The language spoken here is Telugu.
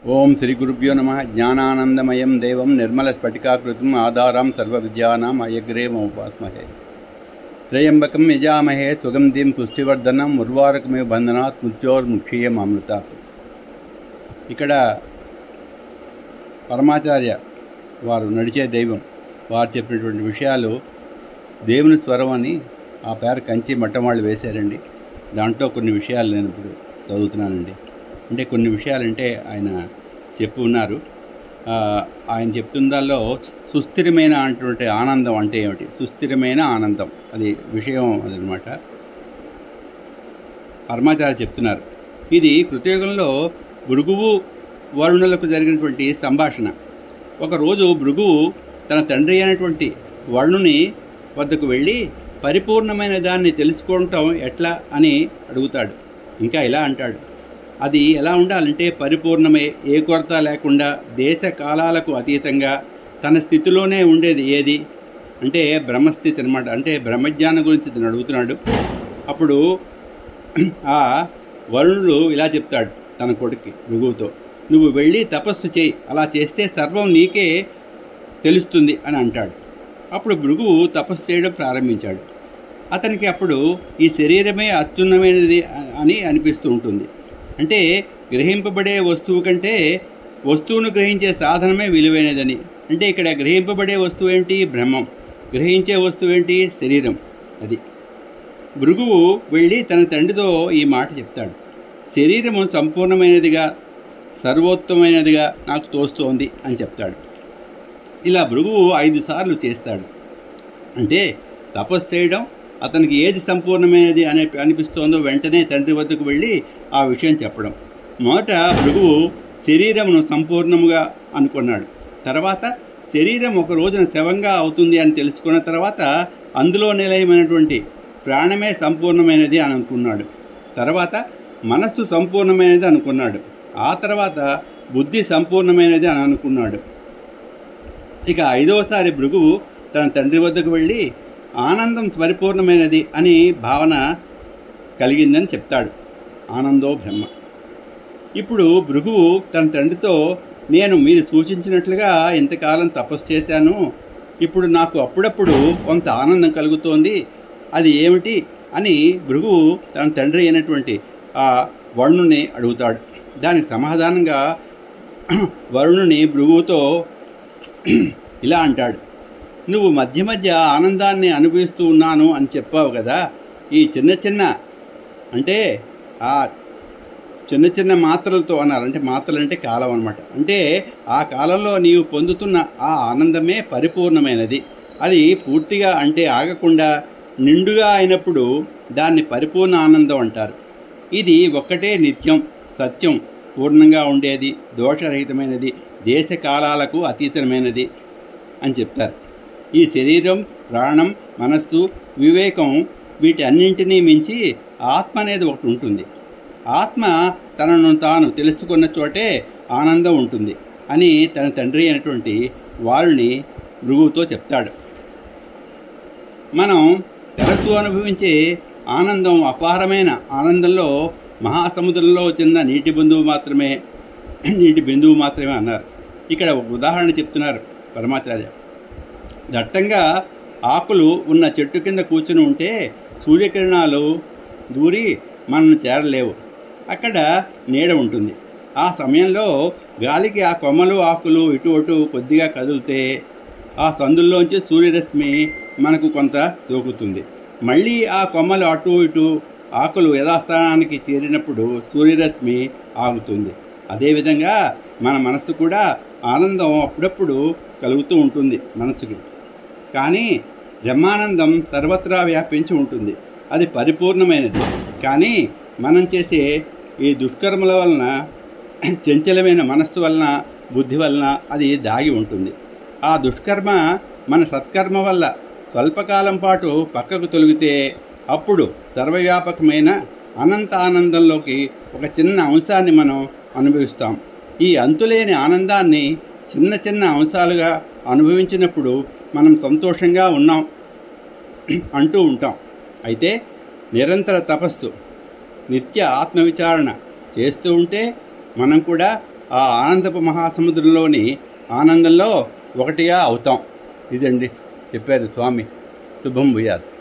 ఓం శ్రీ గురుభ్యో నమః. జ్ఞానానందమయం దేవం నిర్మలస్ఫటికాకృతిం ఆధారం సర్వవిద్యానాం అయగ్రీవం ఉపాస్మహే. త్రయంబకం యజామహే సుగంధిం పుష్టివర్ధనం ఉర్వారకమివ బంధనాత్ మృత్యోర్ముక్షీయం అమృతాత్. ఇక్కడ పరమాచార్య వారు నడిచే దైవం వారు చెప్పినటువంటి విషయాలు దేవుని స్వరం అని ఆ పేర కంచి మట్టమాళ్ళు వేశారండి. దాంట్లో కొన్ని విషయాలు నేను ఇప్పుడు చదువుతున్నానండి. అంటే కొన్ని విషయాలంటే ఆయన చెప్పి ఉన్నారు. ఆయన చెప్తున్న దానిలో సుస్థిరమైన అటువంటి ఆనందం అంటే ఏమిటి, సుస్థిరమైన ఆనందం అది విషయం అదనమాట. పరమాచార్య చెప్తున్నారు, ఇది కృతయుగంలో భృగువు వరుణులకు జరిగినటువంటి సంభాషణ. ఒకరోజు భృగువు తన తండ్రి అయినటువంటి వరుణుని వద్దకు వెళ్ళి పరిపూర్ణమైన దాన్ని తెలుసుకోవటం ఎట్లా అని అడుగుతాడు. ఇంకా ఇలా అంటాడు, అది ఎలా ఉండాలంటే పరిపూర్ణమే, ఏ కొరత లేకుండా, దేశ కాలాలకు అతీతంగా తన స్థితిలోనే ఉండేది ఏది అంటే బ్రహ్మస్థితి అనమాట. అంటే బ్రహ్మజ్ఞానం గురించి తను అడుగుతున్నాడు. అప్పుడు ఆ వరుణుడు ఇలా చెప్తాడు తన కొడుక్కి భృగువుతో, నువ్వు వెళ్ళి తపస్సు చేయి, అలా చేస్తే సర్వం నీకే తెలుస్తుంది అని అంటాడు. అప్పుడు భృగువు తపస్సు చేయడం ప్రారంభించాడు. అతనికి అప్పుడు ఈ శరీరమే అత్యున్నమైనది అని అనిపిస్తూ ఉంటుంది. అంటే గ్రహింపబడే వస్తువు కంటే వస్తువును గ్రహించే సాధనమే విలువైనదని. అంటే ఇక్కడ గ్రహింపబడే వస్తువు ఏంటి? బ్రహ్మం. గ్రహించే వస్తువు ఏంటి? శరీరం. అది భృగువు వెళ్ళి తన తండ్రితో ఈ మాట చెప్తాడు, శరీరము సంపూర్ణమైనదిగా సర్వోత్తమైనదిగా నాకు తోస్తోంది అని చెప్తాడు. ఇలా భృగువు 5 సార్లు చేస్తాడు. అంటే తపస్సు చేయడం, అతనికి ఏది సంపూర్ణమైనది అనిపిస్తోందో వెంటనే తండ్రి వద్దకు వెళ్ళి ఆ విషయం చెప్పడం. మొదట భృగువు శరీరమును సంపూర్ణముగా అనుకున్నాడు. తర్వాత శరీరం ఒక రోజున శవంగా అవుతుంది అని తెలుసుకున్న తర్వాత అందులో నిలయమైనటువంటి ప్రాణమే సంపూర్ణమైనది అని అనుకున్నాడు. తర్వాత మనస్సు సంపూర్ణమైనది అనుకున్నాడు. ఆ తర్వాత బుద్ధి సంపూర్ణమైనది అని అనుకున్నాడు. ఇక 5వసారి భృగువు తన తండ్రి వద్దకు వెళ్ళి ఆనందం పరిపూర్ణమైనది అని భావన కలిగిందని చెప్తాడు. ఆనందో బ్రహ్మ. ఇప్పుడు భృగువు తన తండ్రితో, నేను మీరు సూచించినట్లుగా ఇంతకాలం తపస్సు చేశాను, ఇప్పుడు నాకు అప్పుడప్పుడు కొంత ఆనందం కలుగుతోంది, అది ఏమిటి అని భృగువు తన తండ్రి అయినటువంటి ఆ వరుణుని అడుగుతాడు. దానికి సమాధానంగా వరుణుని భృగువుతో ఇలా అంటాడు, నువ్వు మధ్య మధ్య ఆనందాన్ని అనుభవిస్తూ ఉన్నాను అని చెప్పావు కదా, ఈ చిన్న చిన్న అంటే ఆ చిన్న చిన్న మాత్రలతో అన్నారు. అంటే మాత్రలు అంటే కాలం అనమాట. అంటే ఆ కాలంలో నీవు పొందుతున్న ఆ ఆనందమే పరిపూర్ణమైనది. అది పూర్తిగా అంటే ఆగకుండా నిండుగా అయినప్పుడు దాన్ని పరిపూర్ణ ఆనందం అంటారు. ఇది ఒక్కటే నిత్యం, సత్యం, పూర్ణంగా ఉండేది, దోషరహితమైనది, దేశ కాలాలకు అతీతమైనది అని చెప్తారు. ఈ శరీరం, ప్రాణం, మనస్సు, వివేకం వీటి అన్నింటినీ మించి ఆత్మ అనేది ఒకటి ఉంటుంది. ఆత్మ తనను తాను తెలుసుకున్న చోటే ఆనందం ఉంటుంది అని తన తండ్రి అయినటువంటి వారిని భృగువుతో చెప్తాడు. మనం తరచూ అనుభవించే ఆనందం అపారమైన ఆనందంలో మహాసముద్రంలో చిన్న నీటి బిందువు మాత్రమే అన్నారు. ఇక్కడ ఒక ఉదాహరణ చెప్తున్నారు పరమాచార్య. దట్టంగా ఆకులు ఉన్న చెట్టు కింద కూర్చుని ఉంటే సూర్యకిరణాలు దూరి మనను చేరలేవు. అక్కడ నీడ ఉంటుంది. ఆ సమయంలో గాలికి ఆ కొమ్మలు, ఆకులు ఇటు అటు కొద్దిగా కదిలితే ఆ సందుల్లోంచి సూర్యరశ్మి మనకు కొంత సోకుతుంది. మళ్ళీ ఆ కొమ్మలు అటు ఇటు, ఆకులు యథాస్థానానికి చేరినప్పుడు సూర్యరశ్మి ఆగుతుంది. అదేవిధంగా మన మనస్సు కూడా ఆనందం అప్పుడప్పుడు కలుగుతూ ఉంటుంది మనసుకి. కానీ బ్రహ్మానందం సర్వత్రా వ్యాపించి ఉంటుంది. అది పరిపూర్ణమైనది. కానీ మనం చేసే ఈ దుష్కర్మల వలన, చంచలమైన మనస్సు వలన, బుద్ధి వలన అది దాగి ఉంటుంది. ఆ దుష్కర్మ మన సత్కర్మ వల్ల స్వల్పకాలం పాటు పక్కకు తొలగితే అప్పుడు సర్వవ్యాపకమైన అనంత ఆనందంలోకి ఒక చిన్న అంశాన్ని మనం అనుభవిస్తాం. ఈ అంతులేని ఆనందాన్ని చిన్న చిన్న అంశాలుగా అనుభవించినప్పుడు మనం సంతోషంగా ఉన్నాం అంటూ ఉంటాం. అయితే నిరంతర తపస్సు, నిత్య ఆత్మవిచారణ చేస్తూ ఉంటే మనం కూడా ఆ ఆనందపు మహాసముద్రంలోని ఆనందంలో ఒకటిగా అవుతాం. ఇదండి చెప్పారు స్వామి. శుభం భూయాత్.